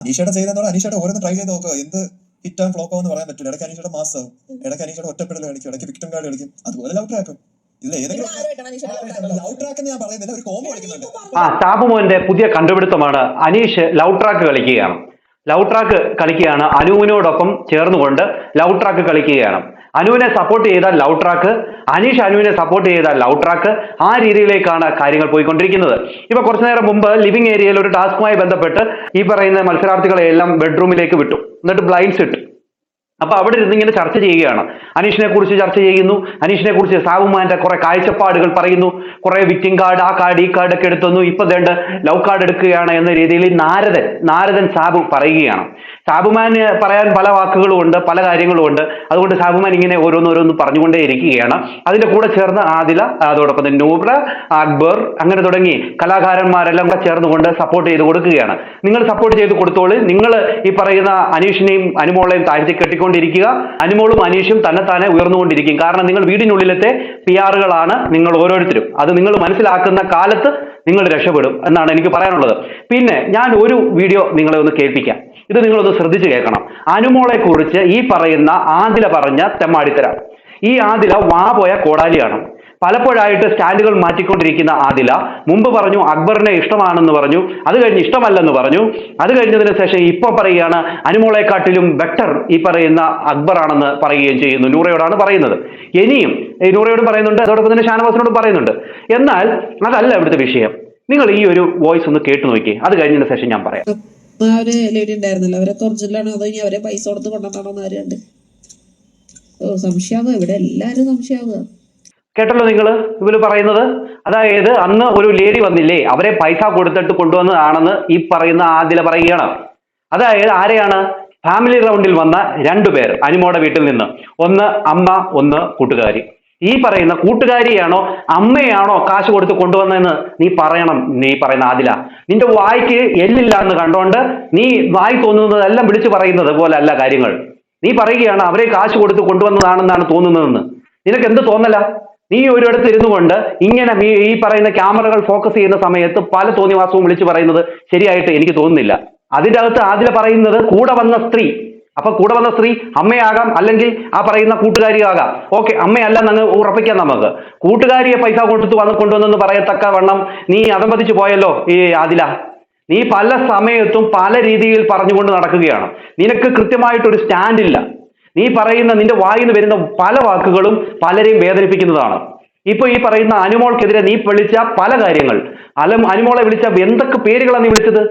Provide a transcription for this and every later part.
അനീഷയുടെ ചെയ്തെന്നോ അനീഷയുടെ ഓരോന്ന് ട്രൈ ചെയ്ത് നോക്കുക. എന്ത് ഹിറ്റ് ആൻഡ് ഫ്ലോപ്പ് എന്ന് പറയാൻ പറ്റില്ല. ഇടയ്ക്ക് അനീഷയുടെ മാസാവും, ഇടയ്ക്ക് അനീഷയുടെ ഒറ്റപ്പെടൽ കളിക്കും, ഇടയ്ക്ക് വിക്ടിം കാർഡ് കളിക്കും. അതുപോലെ ലവ് ട്രാക്കും. ഇതിൽ ഏതെങ്കിലും ലവ് ട്രാക്ക് ഞാൻ പറയുന്നില്ല, ഒരു കോംബോ കളിക്കുന്നുണ്ട്. സാബുമോന്റെ പുതിയ കണ്ടുപിടുത്തമാണ് അനീഷ് ലവ് ട്രാക്ക് കളിക്കുകയാണ്. ലവ് ട്രാക്ക് കളിക്കുകയാണ്, അനുവിനോടൊപ്പം ചേർന്നുകൊണ്ട് ലവ് ട്രാക്ക് കളിക്കുകയാണ്. അനുവിനെ സപ്പോർട്ട് ചെയ്താൽ ലവ് ട്രാക്ക്, അനീഷ് അനുവിനെ സപ്പോർട്ട് ചെയ്താൽ ലവ് ട്രാക്ക്. ആ രീതിയിലേക്കാണ് കാര്യങ്ങൾ പോയിക്കൊണ്ടിരിക്കുന്നത്. ഇപ്പൊ കുറച്ചു നേരം മുമ്പ് ലിവിംഗ് ഏരിയയിൽ ഒരു ടാസ്കുമായി ബന്ധപ്പെട്ട് ഈ പറയുന്ന മത്സരാർത്ഥികളെ എല്ലാം ബെഡ്റൂമിലേക്ക് വിട്ടു, എന്നിട്ട് ബ്ലൈൻഡ്സ് ഇട്ടു. അപ്പൊ അവിടെ ഇരുന്ന് ഇങ്ങനെ ചർച്ച ചെയ്യുകയാണ്. അനീഷിനെ കുറിച്ച് ചർച്ച ചെയ്യുന്നു, അനീഷിനെ കുറിച്ച് സാബുമാന്റെ കുറെ കാഴ്ചപ്പാടുകൾ പറയുന്നു, കുറെ വിക്ടിം കാർഡ്, ആ കാർഡ് ഈ കാർഡ് ഒക്കെ എടുത്തുന്നു, ഇപ്പൊ വേണ്ട ലവ് കാർഡ് എടുക്കുകയാണ് എന്ന രീതിയിൽ നാരദൻ സാബു പറയുകയാണ്. സാബുമാന് പറയാൻ പല വാക്കുകളും ഉണ്ട്, പല കാര്യങ്ങളും ഉണ്ട്. അതുകൊണ്ട് സാബുമാൻ ഇങ്ങനെ ഓരോന്നോരോന്ന് പറഞ്ഞുകൊണ്ടേ ഇരിക്കുകയാണ്. അതിന്റെ കൂടെ ചേർന്ന് ആദില, അതോടൊപ്പം തന്നെ നൂബ്ര, അക്ബർ, അങ്ങനെ തുടങ്ങി കലാകാരന്മാരെല്ലാം കൂടെ ചേർന്നുകൊണ്ട് സപ്പോർട്ട് ചെയ്ത് കൊടുക്കുകയാണ്. നിങ്ങൾ സപ്പോർട്ട് ചെയ്ത് കൊടുത്തോളൂ, നിങ്ങൾ ഈ പറയുന്ന അനീഷിനെയും അനുമോളെയും താഴ്ത്തി കെട്ടിക്കൊണ്ടിരിക്കുക, അനുമോളും അനീഷും തന്നെത്താനെ ഉയർന്നുകൊണ്ടിരിക്കും. കാരണം നിങ്ങൾ വീടിനുള്ളിലത്തെ പിആറുകളാണ് നിങ്ങൾ ഓരോരുത്തരും. അത് നിങ്ങൾ മനസ്സിലാക്കുന്ന കാലത്ത് നിങ്ങൾ രക്ഷപ്പെടും എന്നാണ് എനിക്ക് പറയാനുള്ളത്. പിന്നെ ഞാൻ ഒരു വീഡിയോ നിങ്ങളെ ഒന്ന് കേൾപ്പിക്കാം. ഇത് നിങ്ങളൊന്ന് ശ്രദ്ധിച്ചു കേൾക്കണം. അനുമോളെ കുറിച്ച് ഈ പറയുന്ന ആദില പറഞ്ഞ തെമ്മാടിത്തരം. ഈ ആദില വാ പോയ കോടാലിയാണ്. പലപ്പോഴായിട്ട് സ്റ്റാൻഡുകൾ മാറ്റിക്കൊണ്ടിരിക്കുന്ന ആദില മുമ്പ് പറഞ്ഞു അക്ബറിനെ ഇഷ്ടമാണെന്ന് പറഞ്ഞു, അത് കഴിഞ്ഞ് ഇഷ്ടമല്ലെന്ന് പറഞ്ഞു, അത് കഴിഞ്ഞതിന് ശേഷം ഇപ്പൊ പറയുകയാണ് അനുമോളെക്കാട്ടിലും ബെറ്റർ ഈ പറയുന്ന അക്ബർ ആണെന്ന് പറയുകയും ചെയ്യുന്നു. നൂറയോടാണ് പറയുന്നത്. ഇനിയും നൂറയോട് പറയുന്നുണ്ട്, അതോടൊപ്പം തന്നെ ഷാനവാസിനോട് പറയുന്നുണ്ട്. എന്നാൽ അതല്ല ഇവിടുത്തെ വിഷയം. നിങ്ങൾ ഈ ഒരു വോയിസ് ഒന്ന് കേട്ടു നോക്കി, അത് കഴിഞ്ഞതിന് ശേഷം ഞാൻ പറയാം. ഒരു ലേഡി ഉണ്ടായിരുന്നല്ലോ, അവരൊക്കെ ഒറിജിനലാണോ അതോ ഇനി അവരെ പൈസ കൊടുത്ത് കൊണ്ടുവന്നാണോ എന്ന് ആരുണ്ട്? സംശയമാകുക, ഇവിടെ എല്ലാരും സംശയമാകുക. കേട്ടല്ലോ നിങ്ങൾ ഇവര് പറയുന്നത്. അതായത് അന്ന് ഒരു ലേഡി വന്നില്ലേ, അവരെ പൈസ കൊടുത്തിട്ട് കൊണ്ടുവന്നതാണെന്ന് ഈ പറയുന്ന ആദില പറയുകയാണ്. അതായത് ആരെയാണ്? ഫാമിലി റൗണ്ടിൽ വന്ന രണ്ടുപേർ അനുമോടെ വീട്ടിൽ നിന്ന്, ഒന്ന് അമ്മ, ഒന്ന് കൂട്ടുകാരി. ഈ പറയുന്ന കൂട്ടുകാരിയാണോ അമ്മയാണോ കാശ് കൊടുത്ത് കൊണ്ടുവന്നതെന്ന് നീ പറയണം. നീ പറയുന്ന ആദില, നിന്റെ വായിക്ക് എല്ലില്ല എന്ന് കണ്ടോണ്ട് നീ വായി തോന്നുന്നതെല്ലാം വിളിച്ചു പറയുന്നത് പോലെ അല്ല കാര്യങ്ങൾ. നീ പറയുകയാണ് അവരെ കാശ് കൊടുത്ത് കൊണ്ടുവന്നതാണെന്നാണ് തോന്നുന്നതെന്ന്. നിനക്ക് എന്ത് തോന്നല? നീ ഒരിടത്ത് ഇരുന്നു കൊണ്ട് ഇങ്ങനെ ഈ പറയുന്ന ക്യാമറകൾ ഫോക്കസ് ചെയ്യുന്ന സമയത്ത് പല തോന്നിവാസവും വിളിച്ചു പറയുന്നത് ശരിയായിട്ട് എനിക്ക് തോന്നുന്നില്ല. അതിൻ്റെ അകത്ത് ആദില പറയുന്നത് കൂടെ വന്ന സ്ത്രീ. അപ്പൊ കൂടെ വന്ന സ്ത്രീ അമ്മയാകാം, അല്ലെങ്കിൽ ആ പറയുന്ന കൂട്ടുകാരിയാകാം. ഓക്കെ, അമ്മയല്ലെന്ന് ഉറപ്പിക്കാം നമുക്ക്. കൂട്ടുകാരിയെ പൈസ കൊടുത്തു കൊണ്ടുവന്നെന്ന് പറയത്തക്ക വണ്ണം നീ അതമ്പതിച്ചു പോയല്ലോ ഈ ആദില. നീ പല സമയത്തും പല രീതിയിൽ പറഞ്ഞുകൊണ്ട് നടക്കുകയാണ്. നിനക്ക് കൃത്യമായിട്ടൊരു സ്റ്റാൻഡില്ല. നീ പറയുന്ന നിന്റെ വായിന്ന് വരുന്ന പല വാക്കുകളും പലരെയും വേദനിപ്പിക്കുന്നതാണ്. ഇപ്പൊ ഈ പറയുന്ന അനുമോൾക്കെതിരെ നീ വിളിച്ച പല കാര്യങ്ങൾ, അനുമോളെ വിളിച്ച എന്തൊക്കെ പേരുകളാണ് നീ വിളിച്ചത്?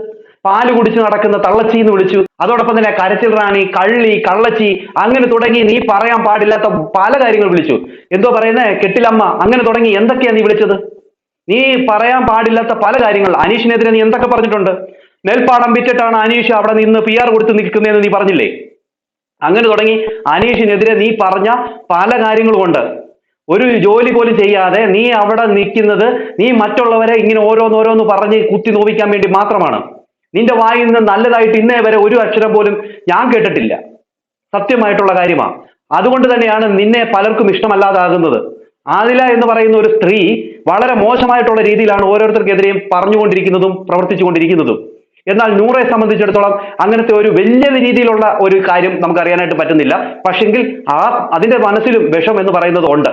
പാല് കുടിച്ച് നടക്കുന്ന തള്ളച്ചി എന്ന് വിളിച്ചു. അതോടൊപ്പം തന്നെ കരച്ചിൽ റാണി, കള്ളി, കള്ളച്ചി, അങ്ങനെ തുടങ്ങി നീ പറയാൻ പാടില്ലാത്ത പല കാര്യങ്ങൾ വിളിച്ചു. എന്തോ പറയുന്നത് കെട്ടിലമ്മ, അങ്ങനെ തുടങ്ങി എന്തൊക്കെയാ നീ വിളിച്ചത്? നീ പറയാൻ പാടില്ലാത്ത പല കാര്യങ്ങൾ. അനീഷിനെതിരെ നീ എന്തൊക്കെ പറഞ്ഞിട്ടുണ്ട്? നെൽപ്പാടം വിറ്റിട്ടാണ് അനീഷ് അവിടെ നിന്ന് PR കൊടുത്ത് നിൽക്കുന്നതെന്ന് നീ പറഞ്ഞില്ലേ? അങ്ങനെ തുടങ്ങി അനീഷിനെതിരെ നീ പറഞ്ഞ പല കാര്യങ്ങളുമുണ്ട്. ഒരു ജോലി പോലും ചെയ്യാതെ നീ അവിടെ നിൽക്കുന്നത് നീ മറ്റുള്ളവരെ ഇങ്ങനെ ഓരോന്നോരോന്ന് പറഞ്ഞ് കുത്തി നോവിക്കാൻ വേണ്ടി മാത്രമാണ്. നിന്റെ വായിൽ നിന്ന് നല്ലതായിട്ട് ഇന്നേ വരെ ഒരു അക്ഷരം പോലും ഞാൻ കേട്ടിട്ടില്ല. സത്യമായിട്ടുള്ള കാര്യമാണ്. അതുകൊണ്ട് തന്നെയാണ് നിന്നെ പലർക്കും ഇഷ്ടമല്ലാതാകുന്നത്. ആദില എന്ന് പറയുന്ന ഒരു സ്ത്രീ വളരെ മോശമായിട്ടുള്ള രീതിയിലാണ് ഓരോരുത്തർക്കെതിരെയും പറഞ്ഞുകൊണ്ടിരിക്കുന്നതും പ്രവർത്തിച്ചുകൊണ്ടിരിക്കുന്നതും. എന്നാൽ നൂറെ സംബന്ധിച്ചിടത്തോളം അങ്ങനത്തെ ഒരു വലിയ രീതിയിലുള്ള ഒരു കാര്യം നമുക്ക് അറിയാനായിട്ട് പറ്റുന്നില്ല. പക്ഷെങ്കിൽ അതിന്റെ മനസ്സിലും വിഷം എന്ന് പറയുന്നത് ഉണ്ട്.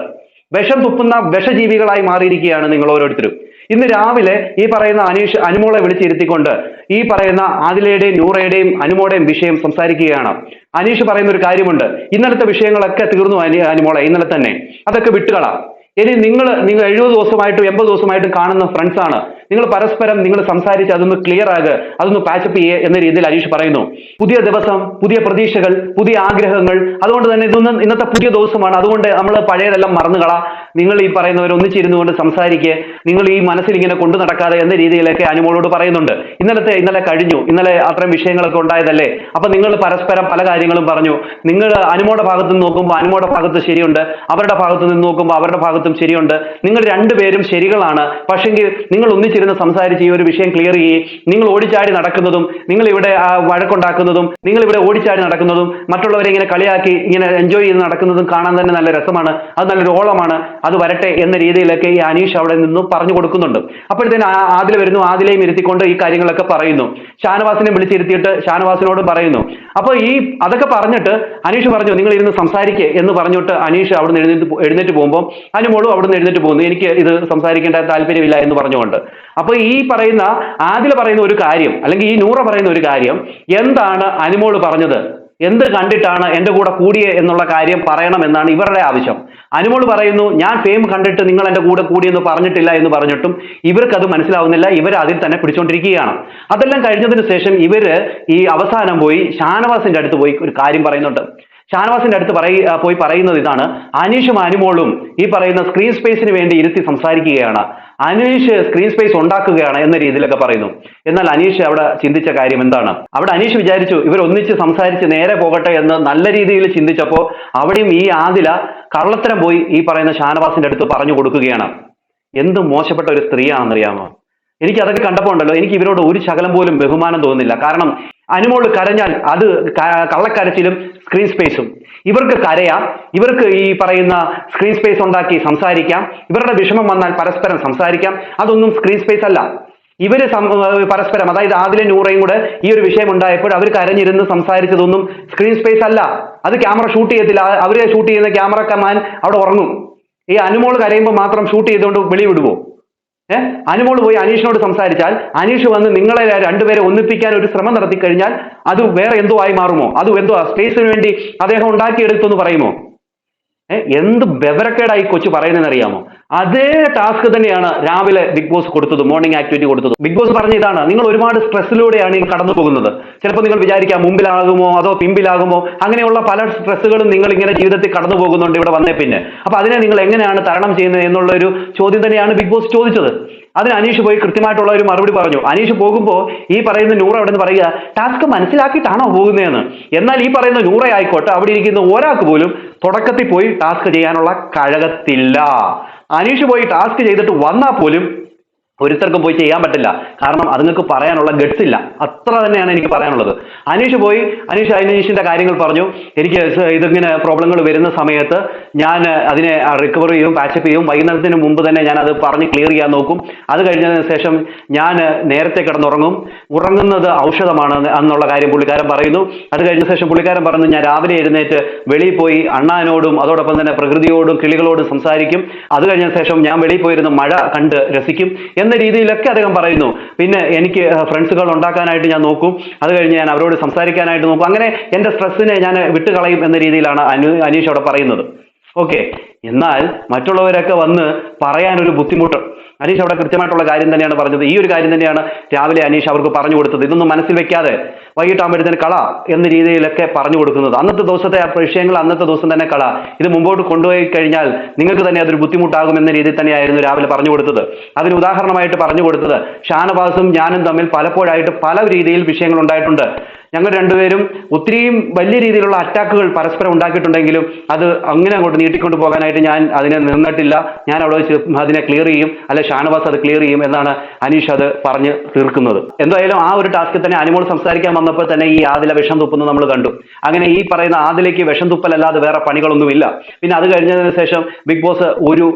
വിഷം തുപ്പുന്ന വിഷജീവികളായി മാറിയിരിക്കുകയാണ് നിങ്ങൾ ഓരോരുത്തരും. ഇന്ന് രാവിലെ ഈ പറയുന്ന അനുമോളെ വിളിച്ചിരുത്തിക്കൊണ്ട് ഈ പറയുന്ന ആദിലയുടെയും നൂറയുടെയും അനുമോടെയും വിഷയം സംസാരിക്കുകയാണ്. അനീഷ് പറയുന്ന ഒരു കാര്യമുണ്ട്, ഇന്നലത്തെ വിഷയങ്ങളൊക്കെ തീർന്നു അനുമോളെ, ഇന്നലെ തന്നെ അതൊക്കെ വിട്ടുകളാം. ഇനി നിങ്ങൾ 70 ദിവസമായിട്ടും 80 ദിവസമായിട്ടും കാണുന്ന ഫ്രണ്ട്സ് ആണ്. നിങ്ങൾ പരസ്പരം നിങ്ങൾ സംസാരിച്ച് അതൊന്ന് ക്ലിയർ ആകുക, അതൊന്ന് പാച്ചപ്പ് ചെയ്യുക എന്ന രീതിയിൽ അനീഷ് പറയുന്നു. പുതിയ ദിവസം, പുതിയ പ്രതീക്ഷകൾ, പുതിയ ആഗ്രഹങ്ങൾ. അതുകൊണ്ട് തന്നെ ഇന്നത്തെ പുതിയ ദിവസമാണ്. അതുകൊണ്ട് നമ്മൾ പഴയതെല്ലാം മറന്നുകളാ. നിങ്ങൾ ഈ പറയുന്നവർ ഒന്നിച്ചിരുന്നു കൊണ്ട് സംസാരിക്കുക, നിങ്ങൾ ഈ മനസ്സിൽ ഇങ്ങനെ കൊണ്ടു നടക്കാതെ എന്ന രീതിയിലൊക്കെ അനുമോളോട് പറയുന്നുണ്ട്. ഇന്നലെ കഴിഞ്ഞു, ഇന്നലെ അത്രയും വിഷയങ്ങളൊക്കെ ഉണ്ടായതല്ലേ. അപ്പൊ നിങ്ങൾ പരസ്പരം പല കാര്യങ്ങളും പറഞ്ഞു. നിങ്ങൾ അനുമോടെ ഭാഗത്ത് നിന്ന് നോക്കുമ്പോൾ അനുമോടെ ഭാഗത്ത് ശരിയുണ്ട്, അവരുടെ ഭാഗത്ത് നിന്ന് നോക്കുമ്പോൾ അവരുടെ ഭാഗത്തും ശരിയുണ്ട്. നിങ്ങൾ രണ്ടുപേരും ശരികളാണ്. പക്ഷെങ്കിൽ നിങ്ങൾ ഒന്നിച്ച് ഒന്നിച്ചിരുന്ന് സംസാരിച്ച് ഈ ഒരു വിഷയം ക്ലിയർ ചെയ്യുകയും നിങ്ങൾ ഓടിച്ചാടി നടക്കുന്നതും നിങ്ങൾ ഇവിടെ വഴക്കുണ്ടാക്കുന്നതും നിങ്ങൾ ഇവിടെ ഓടിച്ചാടി നടക്കുന്നതും മറ്റുള്ളവരെ ഇങ്ങനെ കളിയാക്കി ഇങ്ങനെ എൻജോയ് ചെയ്ത് നടക്കുന്നതും കാണാൻ തന്നെ നല്ല രസമാണ്, അത് നല്ലൊരു ഓളമാണ്, അത് വരട്ടെ എന്ന രീതിയിലൊക്കെ ഈ അനീഷ് അവിടെ നിന്നും പറഞ്ഞു കൊടുക്കുന്നുണ്ട്. അപ്പോഴത്തേന് ആദില വരുന്നു, ആദിലയും ഇരുത്തിക്കൊണ്ട് ഈ കാര്യങ്ങളൊക്കെ പറയുന്നു. ഷാനവാസിനെ വിളിച്ചിരുത്തിയിട്ട് ഷാനവാസിനോട് പറയുന്നു. അപ്പൊ അതൊക്കെ പറഞ്ഞിട്ട് അനീഷ് പറഞ്ഞു നിങ്ങൾ ഇരുന്ന് സംസാരിക്കുക എന്ന് പറഞ്ഞിട്ട് അനീഷ് അവിടുന്ന് എഴുന്നേറ്റ് പോകുമ്പോൾ അനുമോളും അവിടുന്ന് എഴുന്നേറ്റ് പോകുന്നു, എനിക്ക് ഇത് സംസാരിക്കേണ്ട താല്പര്യമില്ല എന്ന് പറഞ്ഞുകൊണ്ട്. അപ്പൊ ഈ പറയുന്ന ആദില പറയുന്ന ഒരു കാര്യം, അല്ലെങ്കിൽ ഈ നൂറ പറയുന്ന ഒരു കാര്യം, എന്താണ് അനുമോള് പറഞ്ഞത്, എന്ത് കണ്ടിട്ടാണ് എന്റെ കൂടെ കൂടിയേ എന്നുള്ള കാര്യം പറയണം എന്നാണ് ഇവരുടെ ആവശ്യം. അനുമോള് പറയുന്നു ഞാൻ ഫെയിം കണ്ടിട്ട് നിങ്ങൾ എന്റെ കൂടെ കൂടിയെന്ന് പറഞ്ഞിട്ടില്ല എന്ന് പറഞ്ഞിട്ടും ഇവർക്കത് മനസ്സിലാവുന്നില്ല, ഇവർ അതിൽ തന്നെ പിടിച്ചോണ്ടിരിക്കുകയാണ്. അതെല്ലാം കഴിഞ്ഞതിന് ശേഷം ഇവര് ഈ അവസാനം പോയി ഷാനവാസിന്റെ അടുത്ത് പോയി ഒരു കാര്യം പറയുന്നുണ്ട്. ഷാനവാസിന്റെ അടുത്ത് പോയി പറയുന്നത് ഇതാണ്, അനീഷും അനുമോളും ഈ പറയുന്ന സ്ക്രീൻ സ്പേസിന് വേണ്ടി ഇരുത്തി സംസാരിക്കുകയാണ്, അനീഷ് സ്ക്രീൻ സ്പേസ് ഉണ്ടാക്കുകയാണ് എന്ന രീതിയിലൊക്കെ പറയുന്നു. എന്നാൽ അനീഷ് അവിടെ ചിന്തിച്ച കാര്യം എന്താണ്? അവിടെ അനീഷ് വിചാരിച്ചു ഇവർ ഒന്നിച്ച് സംസാരിച്ച് നേരെ പോകട്ടെ എന്ന് നല്ല രീതിയിൽ ചിന്തിച്ചപ്പോൾ അവിടെയും ഈ ആദില കള്ളത്തരം പോയി ഈ പറയുന്ന ഷാനവാസിന്റെ അടുത്ത് പറഞ്ഞു കൊടുക്കുകയാണ്. എന്ത് മോശപ്പെട്ട ഒരു സ്ത്രീയാണെന്നറിയാമോ? എനിക്ക് അതൊക്കെ കണ്ടപ്പോൾ ഉണ്ടല്ലോ, എനിക്ക് ഇവരോട് ഒരു ശകലം പോലും ബഹുമാനം തോന്നുന്നില്ല. കാരണം അനുമോള് കരഞ്ഞാൽ അത് കള്ളക്കരച്ചിലും സ്ക്രീൻ സ്പേസും. ഇവർക്ക് കരയാം, ഇവർക്ക് ഈ പറയുന്ന സ്ക്രീൻ സ്പേസ് ഉണ്ടാക്കി സംസാരിക്കാം, ഇവരുടെ വിഷമം വന്നാൽ പരസ്പരം സംസാരിക്കാം, അതൊന്നും സ്ക്രീൻ സ്പേസ് അല്ല. ഇവര് പരസ്പരം, അതായത് ആദിലെ നൂറയും കൂടെ ഈ ഒരു വിഷയം ഉണ്ടായപ്പോൾ അവർ കരഞ്ഞിരുന്ന് സംസാരിച്ചതൊന്നും സ്ക്രീൻ സ്പേസ് അല്ല. അത് ക്യാമറ ഷൂട്ട് ചെയ്യത്തില്ല, അവരെ ഷൂട്ട് ചെയ്യുന്ന ക്യാമറമാൻ അവിടെ ഉറങ്ങും. ഈ അനുമോള് കരയുമ്പോൾ മാത്രം ഷൂട്ട് ചെയ്തുകൊണ്ട് വെളിവിടുവോ? അനുമോള് പോയി അനീഷിനോട് സംസാരിച്ചാൽ അനീഷ് വന്ന് നിങ്ങളെ രണ്ടുപേരെ ഒന്നിപ്പിക്കാൻ ഒരു ശ്രമം നടത്തി കഴിഞ്ഞാൽ അത് വേറെ എന്തോ ആയി മാറുമോ? അത് എന്തോ സ്പേസിന് വേണ്ടി അദ്ദേഹം ഉണ്ടാക്കിയെടുത്തെന്ന് പറയുമോ? എന്ത് ബെവരക്കേടായി കൊച്ചു പറയുന്നതെന്ന് അറിയാമോ? അതേ ടാസ്ക് തന്നെയാണ് രാവിലെ ബിഗ് ബോസ് കൊടുത്തത്, മോർണിംഗ് ആക്ടിവിറ്റി കൊടുത്തത്. ബിഗ് ബോസ് പറഞ്ഞ ഇതാണ്, നിങ്ങൾ ഒരുപാട് സ്ട്രെസ്സിലൂടെയാണ് ഈ കടന്നു പോകുന്നത്. ചിലപ്പോൾ നിങ്ങൾ വിചാരിക്കാം മുമ്പിലാകുമോ അതോ പിമ്പിലാകുമോ, അങ്ങനെയുള്ള പല സ്ട്രെസ്സുകളും നിങ്ങൾ ഇങ്ങനെ ജീവിതത്തിൽ കടന്നു പോകുന്നുണ്ട് ഇവിടെ വന്നേ പിന്നെ. അപ്പൊ അതിനെ നിങ്ങൾ എങ്ങനെയാണ് തരണം ചെയ്യുന്നത് എന്നുള്ള ഒരു ചോദ്യം തന്നെയാണ് ബിഗ് ബോസ് ചോദിച്ചത്. അതിന് അനീഷ് പോയി കൃത്യമായിട്ടുള്ള ഒരു മറുപടി പറഞ്ഞു. അനീഷ് പോകുമ്പോൾ ഈ പറയുന്ന നൂറ അവിടെ നിന്ന് പറയുക ടാസ്ക് മനസ്സിലാക്കിയിട്ടാണോ പോകുന്നതെന്ന്. എന്നാൽ ഈ പറയുന്ന നൂറ ആയിക്കോട്ടെ അവിടെ ഇരിക്കുന്ന ഒരാൾക്ക് പോലും തുടക്കത്തിൽ പോയി ടാസ്ക് ചെയ്യാനുള്ള കഴകത്തില്ല. അനീഷ് പോയി ടാസ്ക് ചെയ്തിട്ട് വന്നാൽ പോലും ഒരുത്തർക്കും പോയി ചെയ്യാൻ പറ്റില്ല. കാരണം അതുങ്ങൾക്ക് പറയാനുള്ള ഗട്സ് ഇല്ല. അത്ര തന്നെയാണ് എനിക്ക് പറയാനുള്ളത്. അനീഷിന്റെ കാര്യങ്ങൾ പറഞ്ഞു. എനിക്ക് ഇതിങ്ങനെ പ്രോബ്ലങ്ങൾ വരുന്ന സമയത്ത് ഞാൻ അതിനെ റിക്കവർ ചെയ്യും, പാച്ചപ്പ് ചെയ്യും. വൈകുന്നേരത്തിന് മുമ്പ് തന്നെ ഞാൻ അത് പറഞ്ഞ് ക്ലിയർ ചെയ്യാൻ നോക്കും. അത് കഴിഞ്ഞതിന് ശേഷം ഞാൻ നേരത്തെ കിടന്നുറങ്ങും. ഉറങ്ങുന്നത് ഔഷധമാണ് എന്നുള്ള കാര്യം പുള്ളിക്കാരൻ പറയുന്നു. അത് കഴിഞ്ഞ ശേഷം പുള്ളിക്കാരൻ പറഞ്ഞു ഞാൻ രാവിലെ എഴുന്നേറ്റ് വെളിയിൽ പോയി അണ്ണാനോടും അതോടൊപ്പം തന്നെ പ്രകൃതിയോടും കിളികളോടും സംസാരിക്കും. അത് കഴിഞ്ഞ ശേഷം ഞാൻ വെളിയിൽ പോയിരുന്ന് മഴ കണ്ട് രസിക്കും എന്ന രീതിയിലൊക്കെ അദ്ദേഹം പറയുന്നു. പിന്നെ എനിക്ക് ഫ്രണ്ട്സുകൾ ഉണ്ടാക്കാനായിട്ട് ഞാൻ നോക്കും. അത് കഴിഞ്ഞ് ഞാൻ അവരോട് സംസാരിക്കാനായിട്ട് നോക്കും. അങ്ങനെ എൻ്റെ സ്ട്രെസ്സിനെ ഞാൻ വിട്ടുകളയും എന്ന രീതിയിലാണ് അനീഷ് അവിടെ പറയുന്നത്. ഓക്കെ, എന്നാൽ മറ്റുള്ളവരൊക്കെ വന്ന് പറയാനൊരു ബുദ്ധിമുട്ട്. അനീഷ് അവിടെ കൃത്യമായിട്ടുള്ള കാര്യം തന്നെയാണ് പറഞ്ഞത്. ഈ ഒരു കാര്യം തന്നെയാണ് രാവിലെ അനീഷ് അവർക്ക് പറഞ്ഞു കൊടുത്തത്. ഇതൊന്നും മനസ്സിൽ വെക്കാതെ വൈകിട്ടാകുമ്പോഴത്തേന് കള എന്ന രീതിയിലൊക്കെ പറഞ്ഞു കൊടുക്കുന്നത്. അന്നത്തെ ദിവസത്തെ വിഷയങ്ങൾ അന്നത്തെ ദിവസം തന്നെ കള. ഇത് മുമ്പോട്ട് കൊണ്ടുപോയി കഴിഞ്ഞാൽ നിങ്ങൾക്ക് തന്നെ അതൊരു ബുദ്ധിമുട്ടാകുമെന്ന രീതിയിൽ തന്നെയായിരുന്നു രാവിലെ പറഞ്ഞു കൊടുത്തത്. അതിന് ഉദാഹരണമായിട്ട് പറഞ്ഞു കൊടുത്തത് ഷാനവാസും ഞാനും തമ്മിൽ പലപ്പോഴായിട്ട് പല രീതിയിൽ വിഷയങ്ങൾ ഉണ്ടായിട്ടുണ്ട്. ഞങ്ങൾ രണ്ടുപേരും ഒത്തിരിയും വലിയ രീതിയിലുള്ള അറ്റാക്കുകൾ പരസ്പരം ഉണ്ടാക്കിയിട്ടുണ്ടെങ്കിലും അത് അങ്ങനെ അങ്ങോട്ട് നീട്ടിക്കൊണ്ട് പോകാനായിട്ട് ഞാൻ അതിനെ നിന്നിട്ടില്ല. ഞാൻ അവിടെ വെച്ച് അതിനെ ക്ലിയർ ചെയ്യും, അല്ലെ ഷാനവാസ് അത് ക്ലിയർ ചെയ്യും എന്നാണ് അനീഷ് അത് പറഞ്ഞ് തീർക്കുന്നത്. എന്തായാലും ആ ഒരു ടാസ്കിൽ തന്നെ അനുമോൾ സംസാരിക്കാൻ വന്നപ്പോൾ തന്നെ ഈ ആദില വിഷം തുപ്പുന്നത് നമ്മൾ കണ്ടു. അങ്ങനെ ഈ പറയുന്ന ആദിലേക്ക് വിഷം തുപ്പലല്ലാതെ വേറെ പണികളൊന്നുമില്ല. പിന്നെ അത് കഴിഞ്ഞതിന് ശേഷം ബിഗ് ബോസ് ഒരു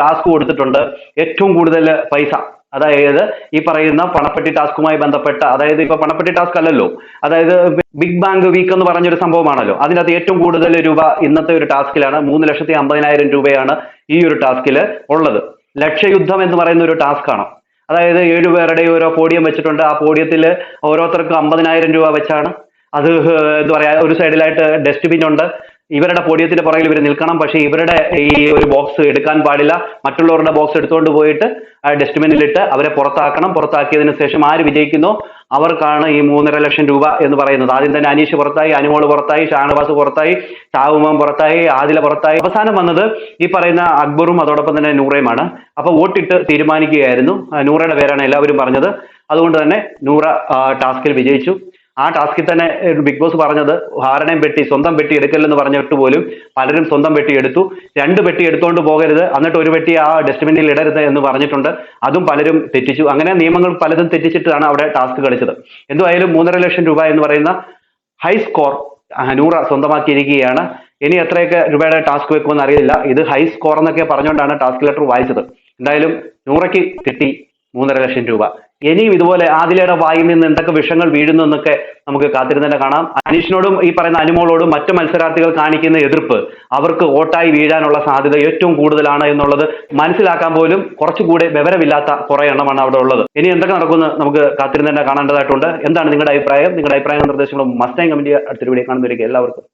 ടാസ്ക് കൊടുത്തിട്ടുണ്ട്. ഏറ്റവും കൂടുതൽ പൈസ, അതായത് ഈ പറയുന്ന പണപ്പെട്ടി ടാസ്കുമായി ബന്ധപ്പെട്ട, അതായത് ഇപ്പൊ പണപ്പെട്ടി ടാസ്ക് അല്ലല്ലോ, അതായത് ബിഗ് ബാങ്ക് വീക്ക് എന്ന് പറഞ്ഞൊരു സംഭവമാണല്ലോ. അതിനകത്ത് ഏറ്റവും കൂടുതൽ രൂപ ഇന്നത്തെ ഒരു ടാസ്കിലാണ്. 3,50,000 രൂപയാണ് ഈ ഒരു ടാസ്കിൽ ഉള്ളത്. ലക്ഷ്യയുദ്ധം എന്ന് പറയുന്ന ഒരു ടാസ്ക് ആണ്. അതായത് 7 പേരുടെ ഓരോ പോഡിയം വെച്ചിട്ടുണ്ട്. ആ പോഡിയത്തിൽ ഓരോരുത്തർക്കും 50,000 രൂപ വെച്ചാണ്. അത് എന്താ പറയാ, ഒരു സൈഡിലായിട്ട് ഡസ്റ്റ്ബിൻ ഉണ്ട്. ഇവരുടെ പോഡിയത്തിന്റെ പുറകിൽ ഇവർ നിൽക്കണം. പക്ഷേ ഇവരുടെ ഈ ഒരു ബോക്സ് എടുക്കാൻ പാടില്ല. മറ്റുള്ളവരുടെ ബോക്സ് എടുത്തുകൊണ്ട് പോയിട്ട് ഡസ്റ്റ്ബിനിലിട്ട് അവരെ പുറത്താക്കണം. പുറത്താക്കിയതിനു ശേഷം ആര് വിജയിക്കുന്നോ അവർക്കാണ് ഈ 3,50,000 രൂപ എന്ന് പറയുന്നത്. ആദ്യം തന്നെ അനീഷ് പുറത്തായി, അനുമോള് പുറത്തായി, ഷാനവാസ് പുറത്തായി, ഷാവുമാൻ പുറത്തായി, ആദില പുറത്തായി. അവസാനം വന്നത് ഈ പറയുന്ന അക്ബറും അതോടൊപ്പം തന്നെ നൂറയുമാണ്. അപ്പൊ വോട്ടിട്ട് തീരുമാനിക്കുകയായിരുന്നു. നൂറയുടെ പേരാണ് എല്ലാവരും പറഞ്ഞത്. അതുകൊണ്ട് തന്നെ നൂറ ടാസ്കിൽ വിജയിച്ചു. ആ ടാസ്കിൽ തന്നെ ബിഗ് ബോസ് പറഞ്ഞത് ആരുടെയും പെട്ടി സ്വന്തം പെട്ടി എടുക്കല്ലെന്ന് പറഞ്ഞിട്ട് പോലും പലരും സ്വന്തം പെട്ടി എടുത്തു. 2 പെട്ടി എടുത്തുകൊണ്ട് പോകരുത്, എന്നിട്ട് ഒരു പെട്ടി ആ ഡസ്റ്റ്ബിന്നിൽ ഇടരുത് എന്ന് പറഞ്ഞിട്ടുണ്ട്. അതും പലരും തെറ്റിച്ചു. അങ്ങനെ നിയമങ്ങൾ പലതും തെറ്റിച്ചിട്ടാണ് അവിടെ ടാസ്ക് കളിച്ചത്. എന്തുമായാലും 3.5 ലക്ഷം രൂപ എന്ന് പറയുന്ന ഹൈ സ്കോർ നൂറ സ്വന്തമാക്കിയിരിക്കുകയാണ്. ഇനി എത്രയൊക്കെ രൂപയുടെ ടാസ്ക് വെക്കുമെന്ന് അറിയില്ല. ഇത് ഹൈ സ്കോർ എന്നൊക്കെ പറഞ്ഞുകൊണ്ടാണ് ടാസ്ക് ലെറ്റർ വായിച്ചത്. എന്തായാലും നൂറയ്ക്ക് കിട്ടി 3.5 ലക്ഷം രൂപ. ഇനിയും ഇതുപോലെ ആദിലയുടെ വായിൽ നിന്ന് എന്തൊക്കെ വിഷങ്ങൾ വീഴുന്നു എന്നൊക്കെ നമുക്ക് കാത്തിരുന്ന് തന്നെ കാണാം. അനീഷിനോടും ഈ പറയുന്ന അനുമോളോടും മറ്റു മത്സരാർത്ഥികൾ കാണിക്കുന്ന എതിർപ്പ് അവർക്ക് വോട്ടായി വീഴാനുള്ള സാധ്യത ഏറ്റവും കൂടുതലാണ് എന്നുള്ളത് മനസ്സിലാക്കാൻ പോലും കുറച്ചുകൂടി വിവരമില്ലാത്ത കുറെ എണ്ണമാണ് അവിടെ ഉള്ളത്. ഇനി എന്തൊക്കെ നടക്കുമെന്ന് നമുക്ക് കാത്തിരുന്ന് തന്നെ കാണേണ്ടതായിട്ടുണ്ട്. എന്താണ് നിങ്ങളുടെ അഭിപ്രായം? നിങ്ങളുടെ അഭിപ്രായങ്ങളും നിർദ്ദേശങ്ങളും മസ്റ്റായും കമന്റ് ചെയ്യുക. അടുത്തൊരു വീഡിയോ കാണുന്നവരേക്ക് എല്ലാവർക്കും